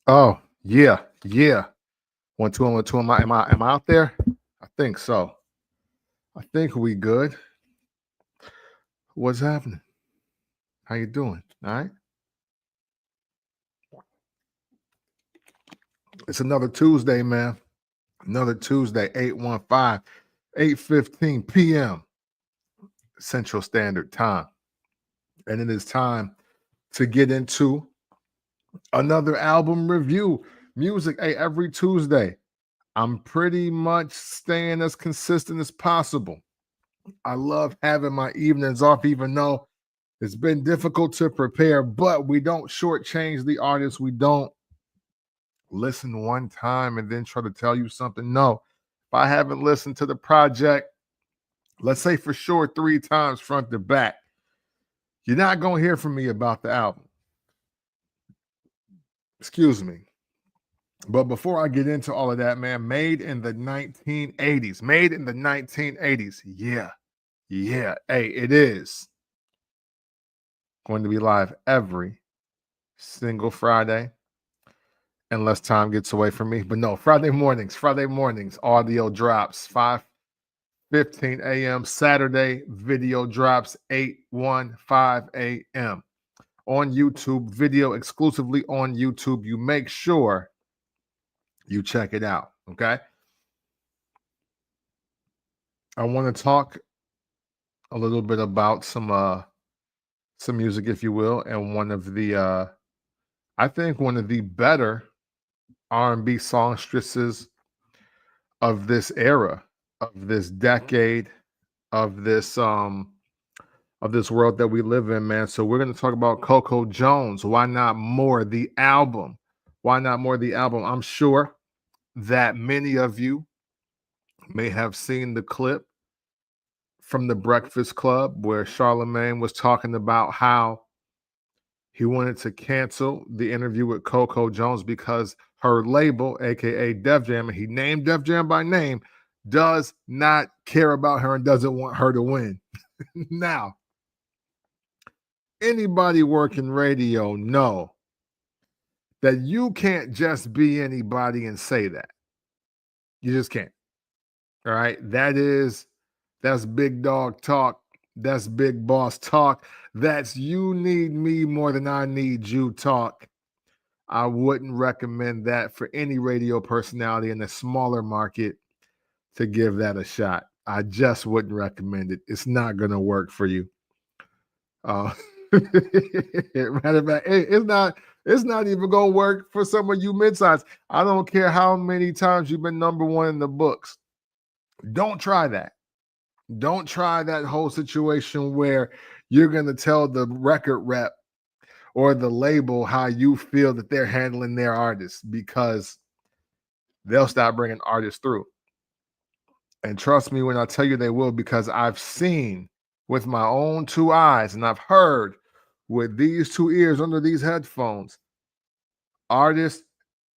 Oh, yeah, yeah. 1 2 and 1 2. Am I out there? I think so. I think we good. What's happening? How you doing? All right. It's another Tuesday, man. Another Tuesday, 8:15, 8:15 p.m. Central Standard Time. And it is time to get into another album review. Music, hey, every Tuesday. I'm pretty much staying as consistent as possible. I love having my evenings off, even though it's been difficult to prepare, but we don't shortchange the artist. We don't listen one time and then try to tell you something. No, if I haven't listened to the project, let's say for sure 3 times front to back, you're not going to hear from me about the album. Excuse me. But before I get into all of that, man, made in the 1980s. Made in the 1980s. Yeah. Yeah. Hey, it is going to be live every single Friday, unless time gets away from me. But no, Friday mornings, audio drops 5:15 a.m. Saturday, video drops 8:15 a.m. on YouTube, video exclusively on YouTube. You make sure you check it out. Okay. I want to talk a little bit about some music, if you will, and one of the I think one of the better R&B songstresses of this era, of this decade, of this world that we live in, man. So we're going to talk about CoCo Jones. Why not more? The album. Why not more? The album. I'm sure that many of you may have seen the clip from the Breakfast Club where Charlemagne was talking about how he wanted to cancel the interview with CoCo Jones because her label, aka Def Jam, and he named Def Jam by name, does not care about her and doesn't want her to win. Now, anybody working radio know that you can't just be anybody and say that. You just can't. All right. That's big dog talk. That's big boss talk. That's you need me more than I need you talk. I wouldn't recommend that for any radio personality in a smaller market to give that a shot. I just wouldn't recommend it. It's not going to work for you. Uh, matter of fact, it's not even gonna work for some of you midsize. I don't care how many times you've been number one in the books. Don't try that. Don't try that whole situation where you're gonna tell the record rep or the label how you feel that they're handling their artists because they'll stop bringing artists through. And trust me when I tell you they will, because I've seen with my own 2 eyes and I've heard with these 2 ears under these headphones, artists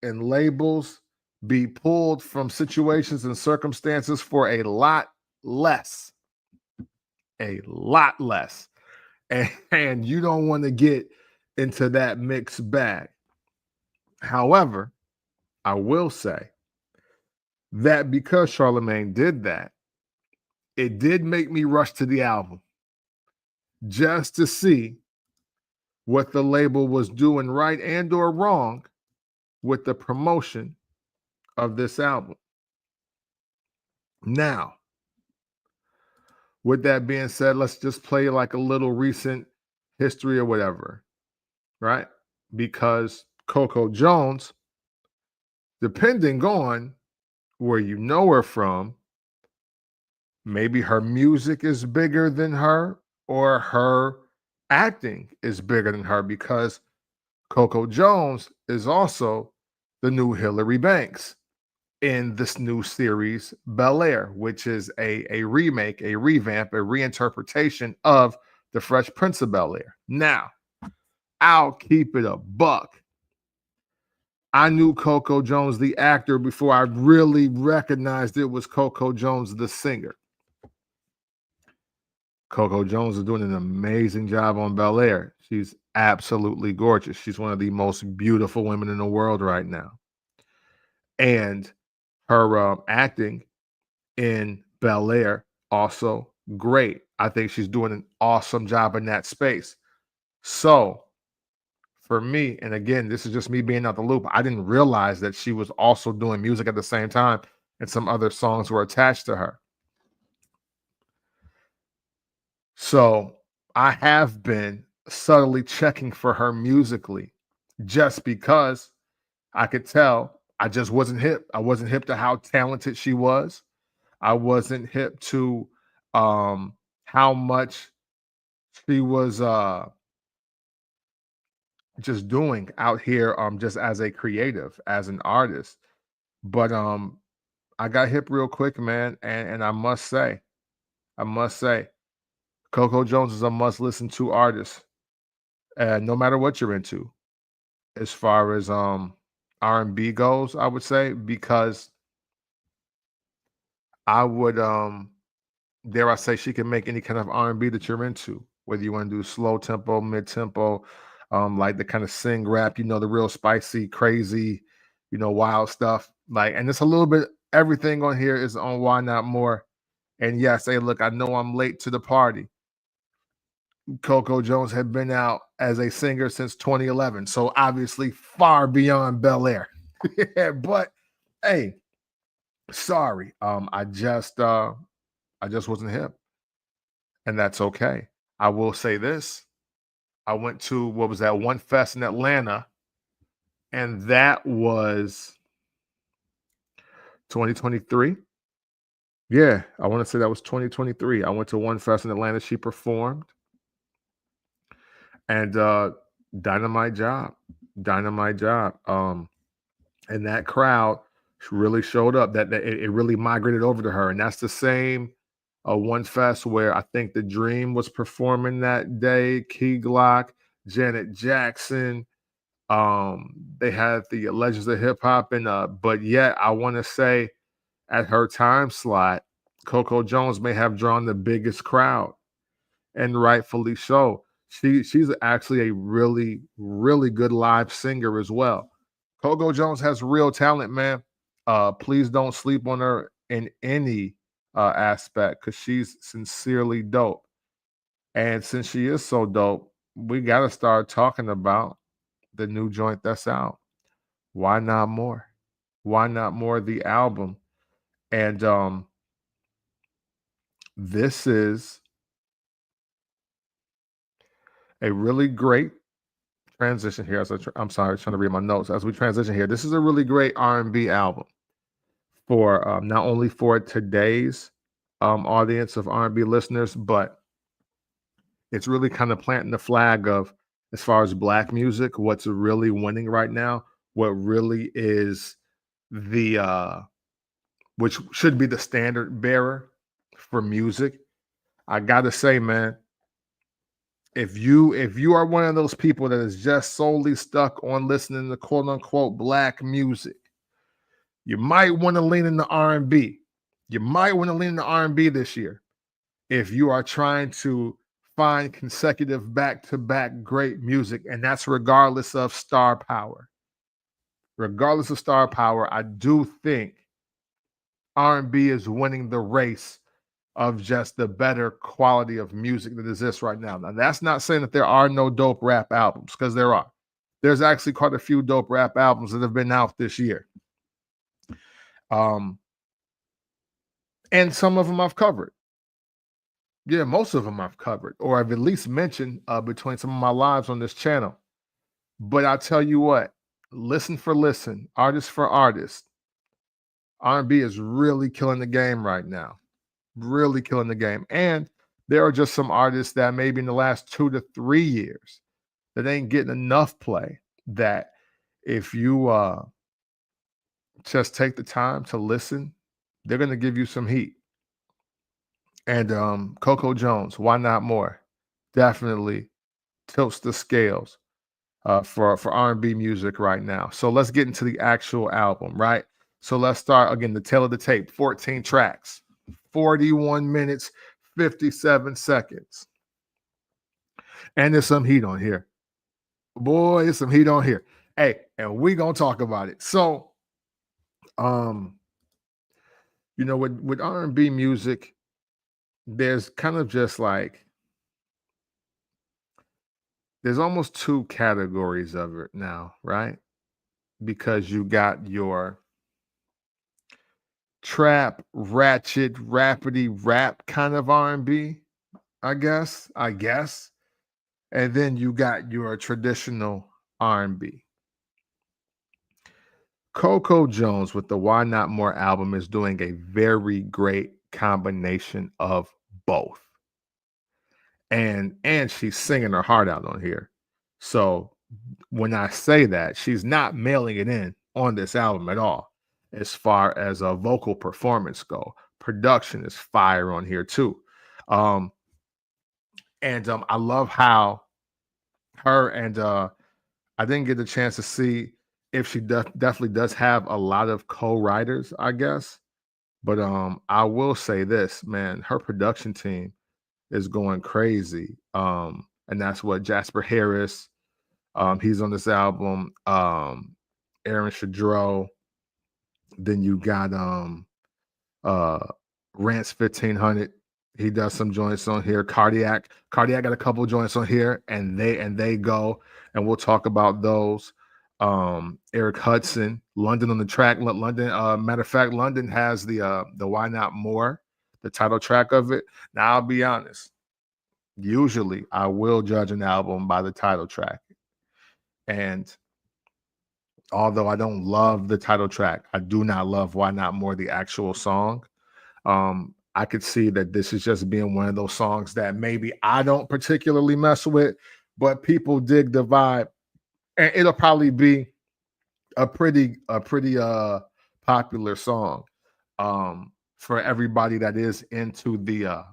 and labels be pulled from situations and circumstances for a lot less. A lot less. And you don't want to get into that mixed bag. However, I will say that because Charlemagne did that, it did make me rush to the album just to see what the label was doing right and or wrong with the promotion of this album. Now, with that being said, let's just play like a little recent history or whatever, right? Because CoCo Jones, depending on where you know her from, maybe her music is bigger than her or her acting is bigger than her because CoCo Jones is also the new Hillary Banks in this new series, Bel Air, which is a remake, a revamp, a reinterpretation of The Fresh Prince of Bel Air. Now, I'll keep it a buck. I knew CoCo Jones, the actor, before I really recognized it was CoCo Jones, the singer. CoCo Jones is doing an amazing job on Bel Air. She's absolutely gorgeous. She's one of the most beautiful women in the world right now. And her acting in Bel Air also great. I think she's doing an awesome job in that space. So for me, and again, this is just me being out the loop. I didn't realize that she was also doing music at the same time, and some other songs were attached to her. So I have been subtly checking for her musically just because I could tell I just wasn't hip. I wasn't hip to how talented she was. I wasn't hip to how much she was just doing out here just as a creative, as an artist. But I got hip real quick, man, and I must say, Coco Jones is a must listen to artist, no matter what you're into, as far as R&B goes, I would say, because I would dare I say she can make any kind of R&B that you're into, whether you want to do slow tempo, mid tempo, like the kind of sing rap, the real spicy, crazy, wild stuff. Like, and it's a little bit everything on here is on Why Not More. And yes, hey, look, I know I'm late to the party. Coco Jones had been out as a singer since 2011, so obviously far beyond Bel Air. But hey, sorry, I just wasn't hip, and that's okay. I will say this: I went to what was that one fest in Atlanta, and that was 2023. Yeah, I want to say that was 2023. I went to one fest in Atlanta. She performed, and dynamite job, dynamite job. And that crowd really showed up. That it really migrated over to her, and that's the same one fest where I think the Dream was performing that day. Key Glock, Janet Jackson. They had the Legends of Hip Hop, and but yet I want to say at her time slot, Coco Jones may have drawn the biggest crowd, and rightfully so. She's actually a really, really good live singer as well. Coco Jones has real talent, man. Please don't sleep on her in any aspect because she's sincerely dope. And since she is so dope, we got to start talking about the new joint that's out. Why Not More? Why Not More? The album. And this is a really great transition here. I'm sorry, trying to read my notes as we transition here. This is a really great R&B album for not only for today's audience of R&B listeners, but it's really kind of planting the flag of, as far as Black music, what's really winning right now, what really is the which should be the standard bearer for music. I gotta say, man, if you are one of those people that is just solely stuck on listening to quote unquote Black music, you might want to lean into R&B. You might want to lean into R&B this year if you are trying to find consecutive back-to-back great music, and that's regardless of star power. Regardless of star power, I do think R&B is winning the race of just the better quality of music that exists right now. Now, that's not saying that there are no dope rap albums, because there are. There's actually quite a few dope rap albums that have been out this year. And some of them I've covered. Yeah, most of them I've covered, or I've at least mentioned between some of my lives on this channel. But I'll tell you what, listen for listen, artist for artist, R&B is really killing the game right now. Really killing the game. And there are just some artists that maybe in the last 2 to 3 years that ain't getting enough play, that if you just take the time to listen, they're going to give you some heat. And Coco Jones, Why Not More? Definitely tilts the scales for R&B music right now. So let's get into the actual album, right? So let's start again, the tail of the tape, 14 tracks, 41 minutes, 57 seconds. And there's some heat on here. Boy, it's some heat on here. Hey, and we gonna talk about it. So, um, with R&B music, there's kind of just like there's almost two categories of it now, right? Because you got your trap, ratchet, rapidy rap kind of R&B, I guess. And then you got your traditional R&B. Coco Jones with the Why Not More album is doing a very great combination of both. And she's singing her heart out on here. So when I say that, she's not mailing it in on this album at all. As far as a vocal performance go, production is fire on here too. Um, and I love how her and I didn't get the chance to see if she definitely does have a lot of co-writers, I guess. But I will say this, man, her production team is going crazy. And that's what Jasper Harris, he's on this album. Aaron Shadrow. Then you got uh Rance 1500. He does some joints on here. Cardiac got a couple joints on here, and they go, and we'll talk about those. Eric Hudson, London on the track. London, matter of fact, London has the Why Not More, the title track of it. Now I'll be honest. Usually I will judge an album by the title track. And although I don't love the title track, I do not love Why Not More, the actual song. I could see that this is just being one of those songs that maybe I don't particularly mess with, but people dig the vibe. And it'll probably be a pretty popular song for everybody that is into the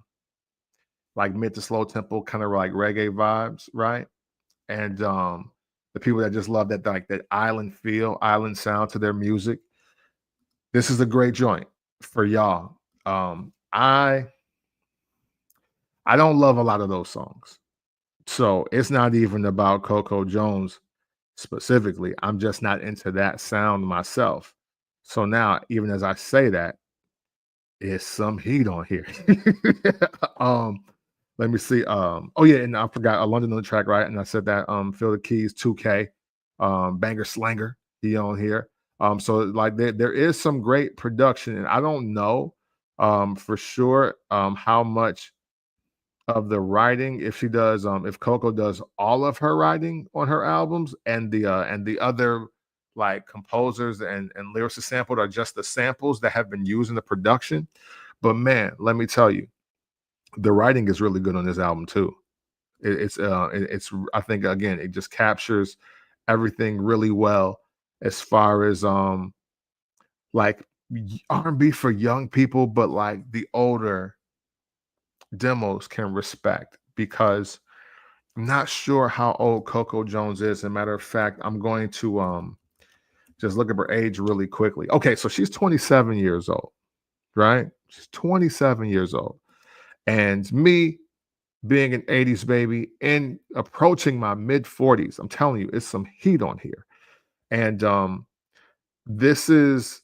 like mid to slow tempo kind of like reggae vibes, right? And the people that just love that like that island feel, island sound to their music. This is a great joint for y'all. I don't love a lot of those songs. So it's not even about Coco Jones specifically. I'm just not into that sound myself. So now, even as I say that, it's some heat on here. um, Let me see. Oh yeah, and I forgot London on the track, right? And I said that Feel the Keys 2K, Banger Slanger, he on here. So like there is some great production, and I don't know for sure how much of the writing, if she does, if Coco does all of her writing on her albums, and the other like composers and lyricists sampled are just the samples that have been used in the production. But man, let me tell you, the writing is really good on this album too. It's I think again it just captures everything really well as far as like R&B for young people, but like the older demos can respect, because I'm not sure how old Coco Jones is. As a matter of fact, I'm going to just look up her age really quickly. Okay, so she's 27 years old, right? She's 27 years old. And me being an 80s baby and approaching my mid 40s, I'm telling you, it's some heat on here. And this is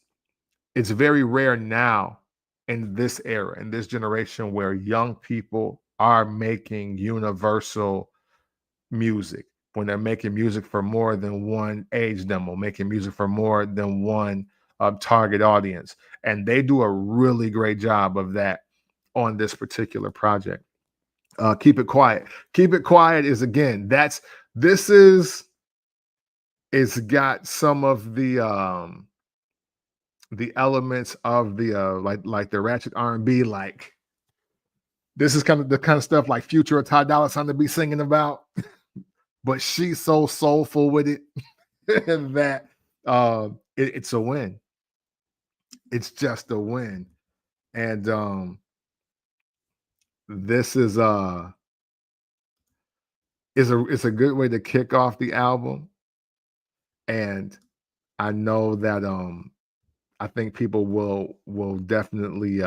it's very rare now in this era, in this generation, where young people are making universal music, when they're making music for more than one age demo, making music for more than one target audience. And they do a really great job of that on this particular project. Keep It Quiet. Keep It Quiet is, again, this is it's got some of the elements of the like the ratchet R&B. Like, this is kind of the kind of stuff like Future or Ty Dolla Sign to be singing about, but she's so soulful with it that it's a win. It's just a win. And this is a good way to kick off the album. And I know that I think people will definitely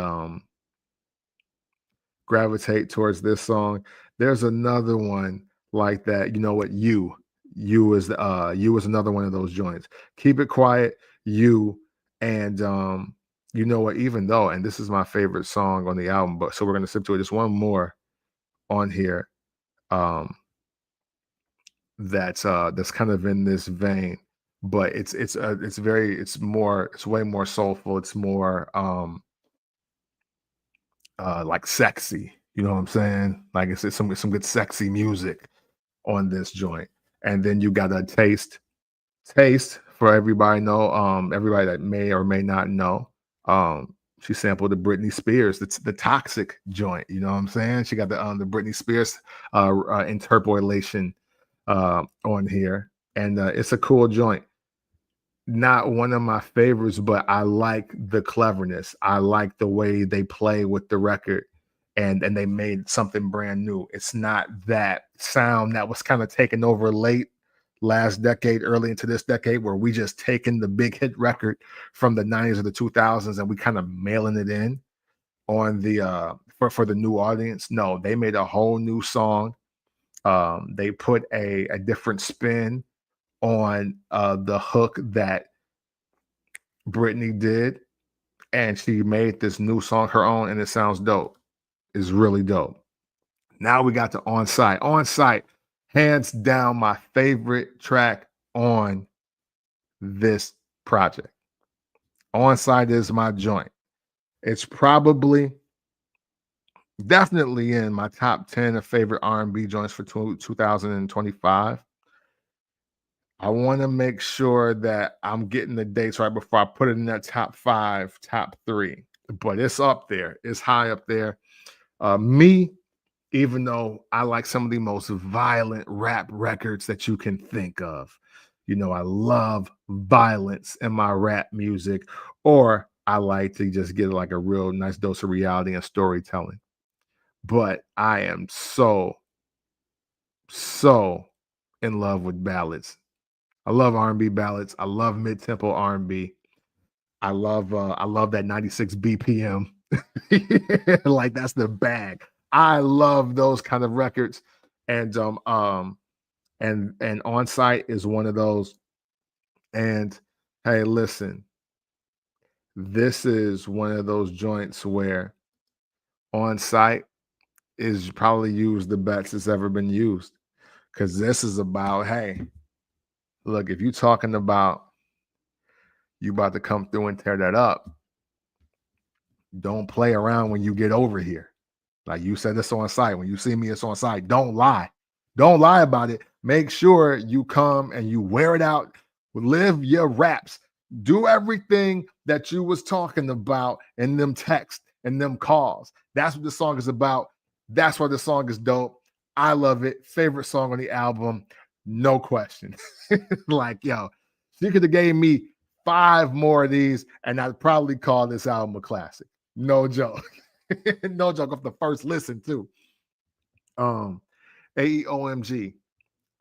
gravitate towards this song. There's another one like that. You know what? You is another one of those joints. Keep It Quiet, You, and you know what, even though, and this is my favorite song on the album, but so we're gonna skip to it. Just one more on here. Um that's kind of in this vein, but it's very it's way more soulful. It's more like sexy. You know what I'm saying? Like it's some good sexy music on this joint. And then you got a taste for everybody that may or may not know. She sampled the Britney Spears, the toxic joint. You know what I'm saying? She got the Britney Spears interpolation on here, and it's a cool joint. Not one of my favorites, but I like the cleverness. I like the way they play with the record, and they made something brand new. It's not that sound that was kind of taken over late last decade, early into this decade, where we just taken the big hit record from the 90s or the 2000s and we kind of mailing it in on the for the new audience. No, they made a whole new song. They put a different spin on the hook that Britney did, and she made this new song her own, and it sounds dope. It's really dope. Now we got to On Site. On Site, hands down, my favorite track on this project. On Site is my joint. It's probably definitely in my top 10 of favorite R&B joints for 2025. I want to make sure that I'm getting the dates right before I put it in that top five, top three. But it's up there. It's high up there. Me, even though I like some of the most violent rap records that you can think of, I love violence in my rap music, or I like to just get like a real nice dose of reality and storytelling. But I am so in love with ballads. I love R&B ballads. I love mid-tempo R&B. I love that 96 BPM. Like that's the bag. I love those kind of records. And and On Site is one of those. And hey, listen, this is one of those joints where On Site is probably used the best it's ever been used. Cause this is about, hey, look, if you talking about you about to come through and tear that up, don't play around when you get over here. Like you said, it's On Site. When you see me, it's On Site. Don't lie. Don't lie about it. Make sure you come and you wear it out. Live your raps. Do everything that you was talking about in them texts and them calls. That's what the song is about. That's why the song is dope. I love it. Favorite song on the album. No question. Like, yo, she could have gave me 5 more of these, and I'd probably call this album a classic. No joke. No joke off the first listen, too. AEOMG,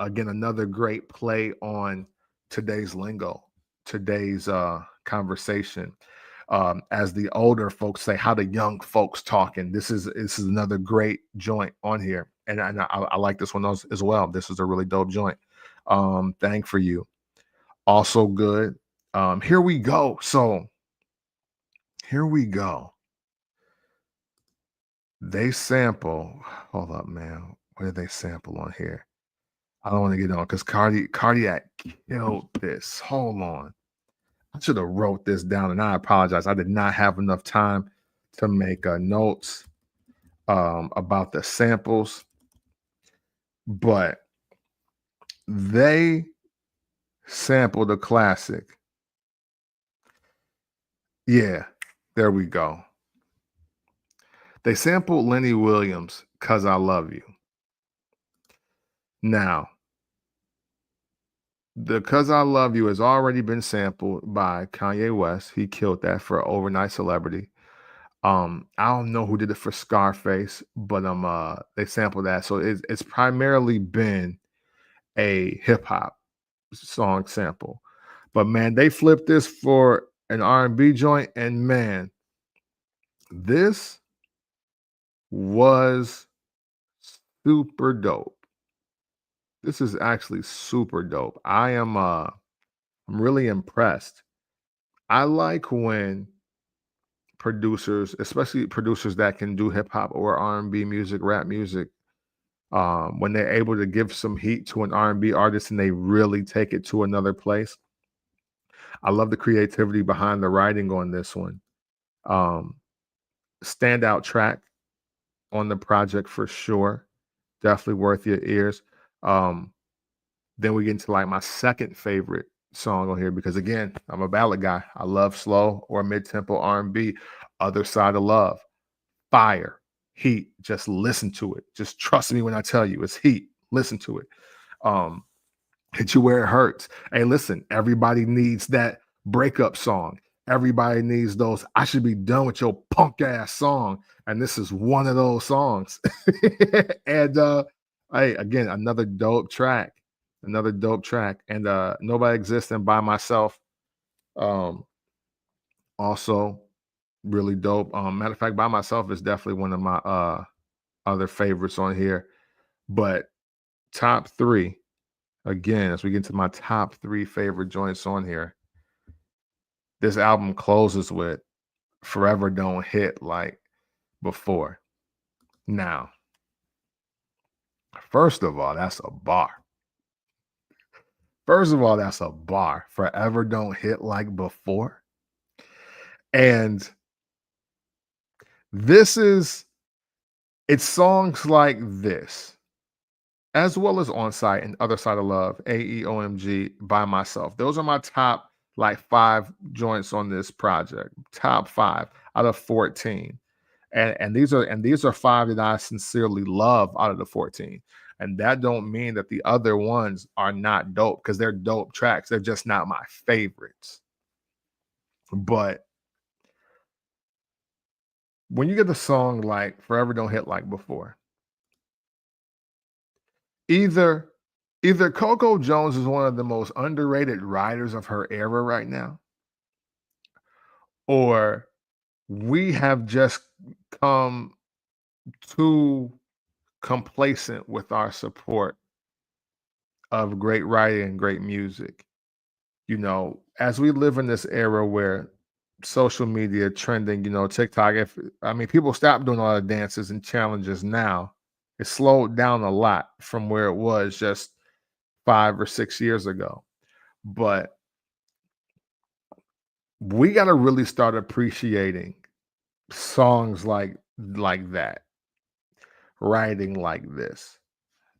again, another great play on today's lingo, today's conversation. As the older folks say, how the young folks talking. This is another great joint on here, and I like this one as well. This is a really dope joint. Thank for you, also good. Here we go. So here we go. They sample. Hold up, man. What did they sample on here? I don't want to get on because Cardiac killed this. Hold on. I should have wrote this down, and I apologize. I did not have enough time to make notes about the samples, but they sampled a classic. Yeah, there we go. They sampled Lenny Williams, "'Cause I Love You." Now, the "'Cause I Love You" has already been sampled by Kanye West. He killed that for Overnight Celebrity. I don't know who did it for Scarface, but they sampled that. So it's primarily been a hip hop song sample. But man, they flipped this for an R&B joint, and man, this was super dope. This is actually super dope. I'm really impressed. I like when producers, especially producers that can do hip hop or R&B music, rap music, when they're able to give some heat to an R&B artist and they really take it to another place. I love the creativity behind the writing on this one. Um, Standout track on the project for sure. Definitely worth your ears. Um, then we get into like my second favorite song on here because again, I'm a ballad guy. I love slow or mid-tempo R&B. Other Side of Love, fire, heat. Just listen to it. Just trust me when I tell you it's heat. Listen to it. Um, Hit You Where It Hurts. Hey, listen, everybody needs that breakup song. Everybody needs those. I should be done with your punk ass song. And this is one of those songs. And hey, again, another dope track. Another dope track. And Nobody Exists and By Myself. Um, Also really dope. Matter of fact, By Myself is definitely one of my other favorites on here. But top three. Again, as we get to my top three favorite joints on here, this album closes with Forever Don't Hit Like Before. Now, first of all, that's a bar. First of all, that's a bar. Forever Don't Hit Like Before. And this is, it's songs like this, as well as On Site and Other Side of Love, AEOMG, By Myself. Those are my top like five joints on this project. Top five out of 14. And these are five that I sincerely love out of the 14. And that don't mean that the other ones are not dope because they're dope tracks. They're just not my favorites. But when you get a song like Forever Don't Hit Like Before, either either Coco Jones is one of the most underrated writers of her era right now, or we have just come too complacent with our support of great writing and great music. As we live in this era where social media trending, TikTok, if I mean people stop doing a lot of dances and challenges now. It slowed down a lot from where it was just 5 or 6 years ago. But we got to really start appreciating songs like that, writing like this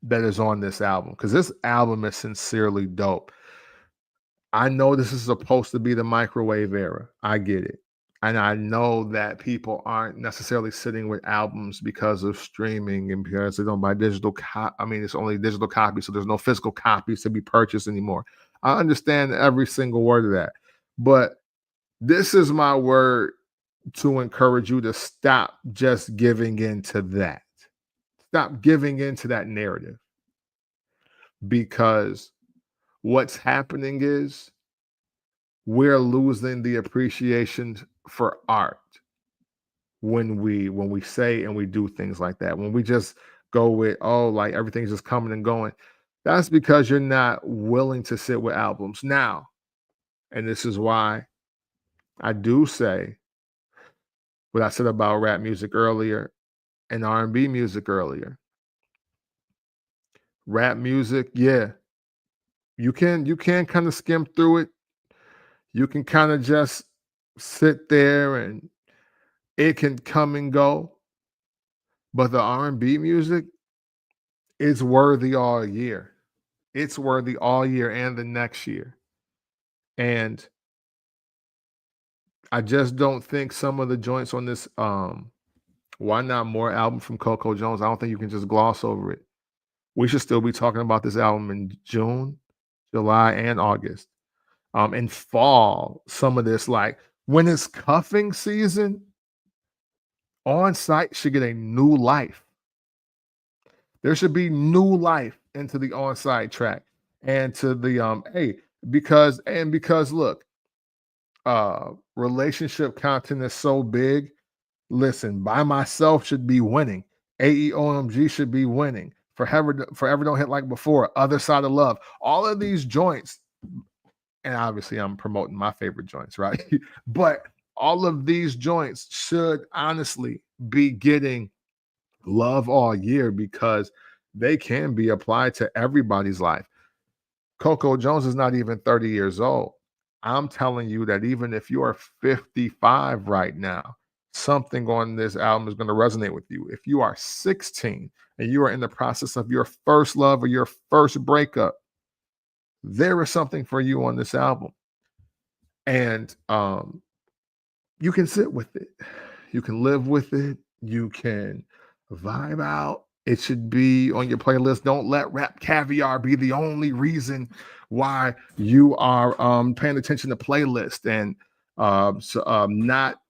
that is on this album because this album is sincerely dope. I know this is supposed to be the microwave era. I get it. And I know that people aren't necessarily sitting with albums because of streaming and because they don't buy I mean, it's only digital copies, so there's no physical copies to be purchased anymore. I understand every single word of that. But this is my word to encourage you to stop just giving into that. Stop giving into that narrative because what's happening is we're losing the appreciation for art when we say and we do things like that. When we just go with, oh, like everything's just coming and going. That's because you're not willing to sit with albums now. And this is why I do say what I said about rap music earlier and R&B music earlier. Rap music, yeah, you can kind of skim through it. You can kind of just sit there and it can come and go. But the R&B music is worthy all year. It's worthy all year and the next year. And I just don't think some of the joints on this Why Not More album from Coco Jones, I don't think you can just gloss over it. We should still be talking about this album in June, July, and August. In fall, some of this, like when it's cuffing season, On Site should get a new life. There should be new life into the On Site track and to the because look, relationship content is so big. Listen, By Myself should be winning. AEOMG should be winning. Forever Don't Hit Like Before, Other Side of Love. All of these joints, and obviously I'm promoting my favorite joints, right? But all of these joints should honestly be getting love all year because they can be applied to everybody's life. CoCo Jones is not even 30 years old. I'm telling you that even if you are 55 right now, something on this album is going to resonate with you. If you are 16 and you are in the process of your first love or your first breakup, there is something for you on this album. And you can sit with it. You can live with it. You can vibe out. It should be on your playlist. Don't let Rap Caviar be the only reason why you are paying attention to playlist and not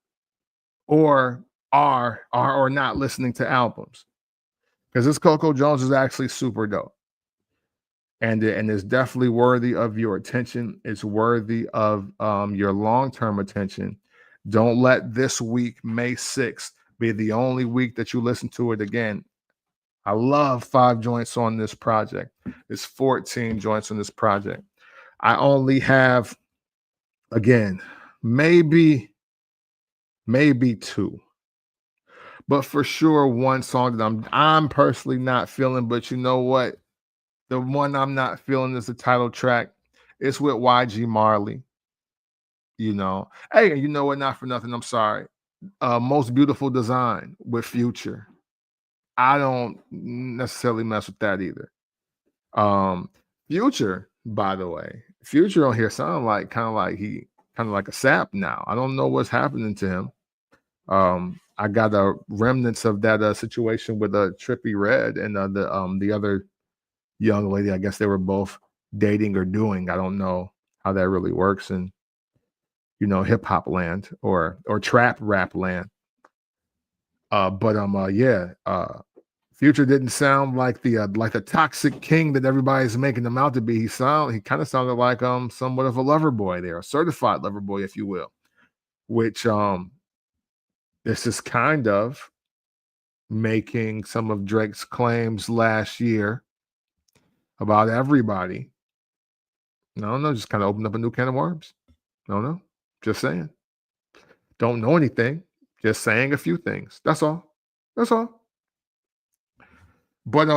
or are or not listening to albums. Because this CoCo Jones is actually super dope. And it's definitely worthy of your attention. It's worthy of your long-term attention. Don't let this week, May 6th, be the only week that you listen to it again. I love 5 joints on this project. It's 14 joints on this project. I only have, again, maybe 2, but for sure one song that I'm personally not feeling. But you know what? The one I'm not feeling is the title track. It's with YG Marley. Hey, and you know what? Not for nothing. I'm sorry. Most Beautiful Design with Future. I don't necessarily mess with that either. Future, by the way, Future on here sound like kind of like a sap now. I don't know what's happening to him. I got a remnants of that situation with Trippie Redd and the other young lady. I guess they were both dating or doing. I don't know how that really works in hip hop land or trap rap land. Future didn't sound like the toxic king that everybody's making him out to be. He kind of sounded like somewhat of a lover boy there, a certified lover boy, if you will, which this is kind of making some of Drake's claims last year about everybody. I don't know, just kind of opened up a new can of worms. I don't know. Just saying. Don't know anything. Just saying a few things. That's all. That's all. But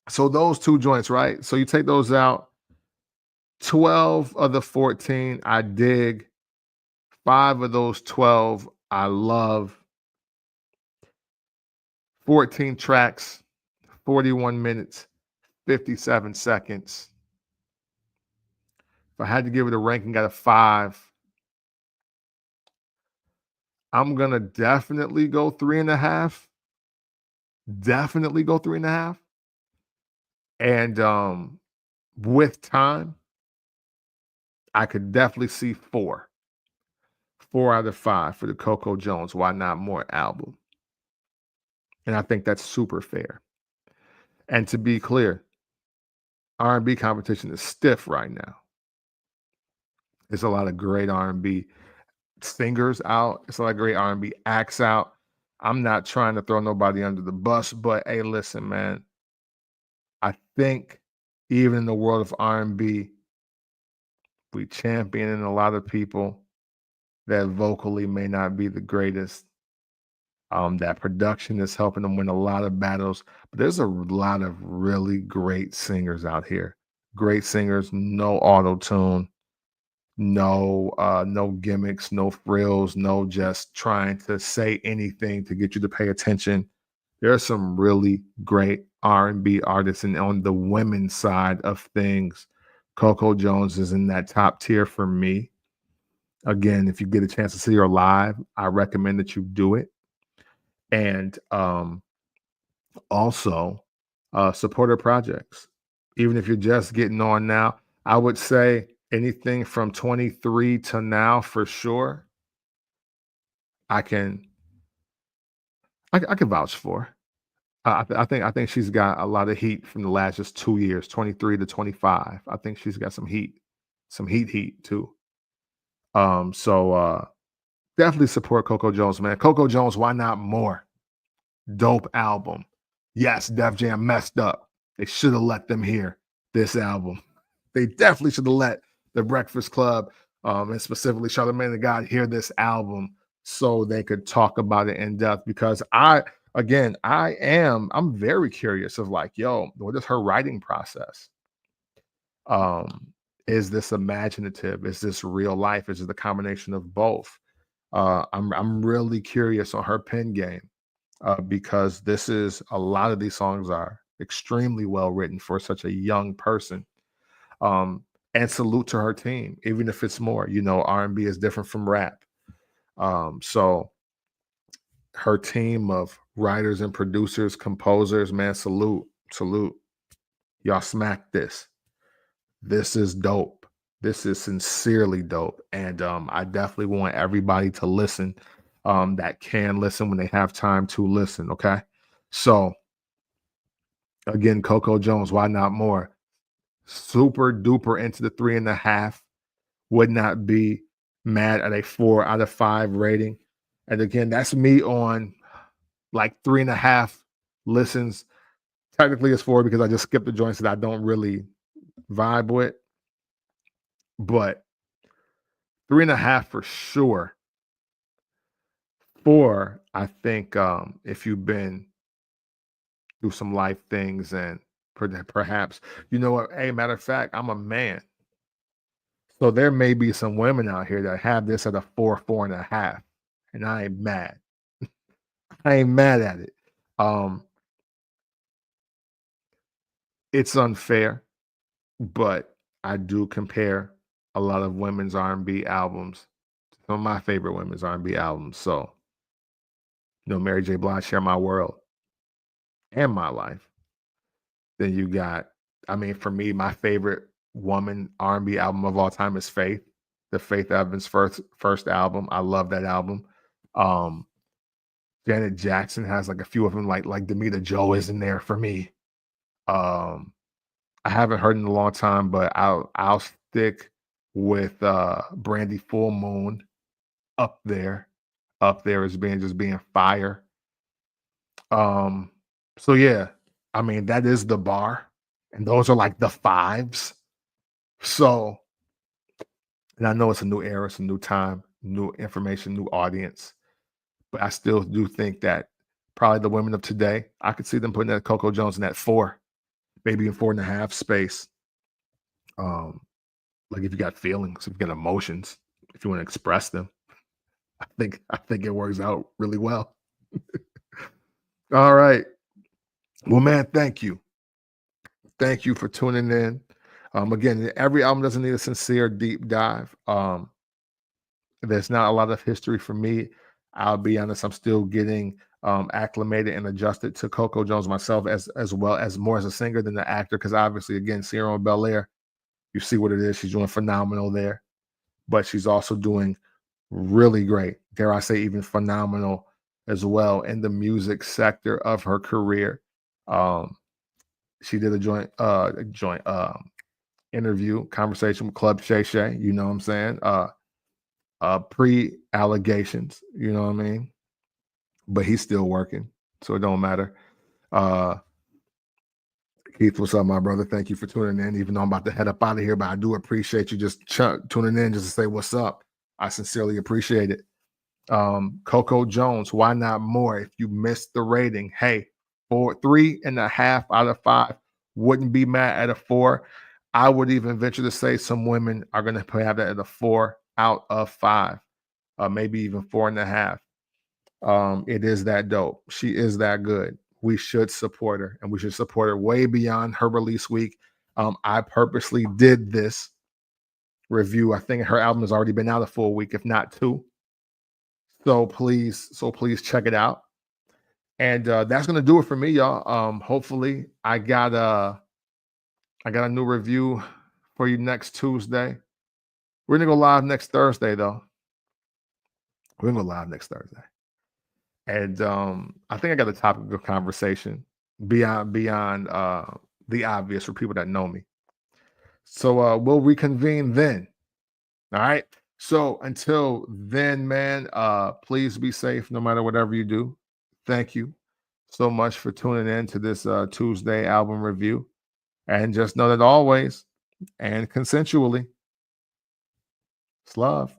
so those 2 joints, right? So you take those out. 12 of the 14 I dig. 5 of those 12 I love. 14 tracks, 41 minutes, 57 seconds. If I had to give it a ranking out of 5, I'm gonna definitely go 3.5. Definitely go 3.5. And with time, I could definitely see 4. 4 out of 5 for the CoCo Jones Why Not More album. And I think that's super fair. And to be clear, R&B competition is stiff right now. There's a lot of great R&B singers out. It's a lot of great R&B acts out. I'm not trying to throw nobody under the bus, but hey, listen, man. I think even in the world of R&B, we championing a lot of people that vocally may not be the greatest. That production is helping them win a lot of battles, but there's a lot of really great singers out here. Great singers, no auto tune, no gimmicks, no frills, no just trying to say anything to get you to pay attention. There are some really great R&B artists, and on the women's side of things, CoCo Jones is in that top tier for me. Again, if you get a chance to see her live, I recommend that you do it. And also support her projects. Even if you're just getting on now, I would say anything from 23 to now for sure. I can vouch for. I think she's got a lot of heat from the last just 2 years, 23 to 25. I think she's got some heat, heat too. So definitely support CoCo Jones, man. CoCo Jones, Why Not More? Dope album. Yes, Def Jam messed up. They should have let them hear this album. They definitely should have let the Breakfast Club, and specifically Charlamagne the God, hear this album so they could talk about it in depth. Because I'm very curious of like, yo, what is her writing process? Um, is this imaginative? Is this real life? Is it a combination of both? I'm really curious on her pen game, because this is a lot of these songs are extremely well written for such a young person. Um, and salute to her team, even if it's more. R&B is different from rap. So her team of writers and producers, composers, man, salute. Y'all smack this. This is dope. This is sincerely dope. And I definitely want everybody to listen, that can listen when they have time to listen. Okay. So again, Coco Jones, why not more? Super duper into the 3.5. Would not be mad at a 4 out of 5 rating. And again, that's me on like 3.5 listens. Technically, it's 4 because I just skipped the joints that I don't really vibe with, but 3.5 for sure. 4, I think, if you've been through some life things and perhaps, you know what? Hey, matter of fact, I'm a man. So there may be some women out here that have this at a 4, 4.5, and I ain't mad. I ain't mad at it. Um, it's unfair, but I do compare a lot of women's R&B albums to some of my favorite women's R&B albums. So, Mary J. Blige, Share My World and My Life. Then you got, I mean, for me, my favorite woman R&B album of all time is Faith, the Faith Evans first album. I love that album. Um, Janet Jackson has like a few of them, like Demita Joe is in there for me. Um, I haven't heard in a long time, but I'll stick with Brandy Full Moon up there. Up there as being fire. Um, so yeah, I mean that is the bar, and those are like the fives. So, and I know it's a new era, it's a new time, new information, new audience, but I still do think that probably the women of today, I could see them putting that Coco Jones in that 4, maybe in 4.5 space. Um, like if you got feelings, if you got emotions, if you want to express them, I think it works out really well. All right. Well, man, thank you. Thank you for tuning in. Again, every album doesn't need a sincere deep dive. There's not a lot of history for me. I'll be honest, I'm still getting acclimated and adjusted to Coco Jones myself, as well as more as a singer than the actor. Because obviously, again, Sierra Bel Air, you see what it is. She's doing phenomenal there, but she's also doing really great. Dare I say, even phenomenal as well in the music sector of her career. Um, she did a joint interview conversation with Club Shay Shay. You know what I'm saying? Pre allegations. You know what I mean? But he's still working, so it don't matter. Uh, Keith, what's up, my brother? Thank you for tuning in. Even though I'm about to head up out of here, but I do appreciate you just tuning in just to say what's up. I sincerely appreciate it. Coco Jones, why not more? If you missed the rating, hey, 3.5 out of 5. Wouldn't be mad at a 4. I would even venture to say some women are going to have that at a 4 out of 5, maybe even 4.5. It is that dope. She is that good. We should support her, and we should support her way beyond her release week. I purposely did this review. I think her album has already been out a full week, if not 2. So please check it out. And that's gonna do it for me, y'all. Hopefully I got a new review for you next Tuesday. We're gonna go live next Thursday, though. We're gonna go live next Thursday. And I think I got a topic of conversation beyond the obvious for people that know me. So we'll reconvene then. All right. So until then, man, please be safe no matter whatever you do. Thank you. so much for tuning in to this Tuesday album review. And just know that always and consensually, it's love.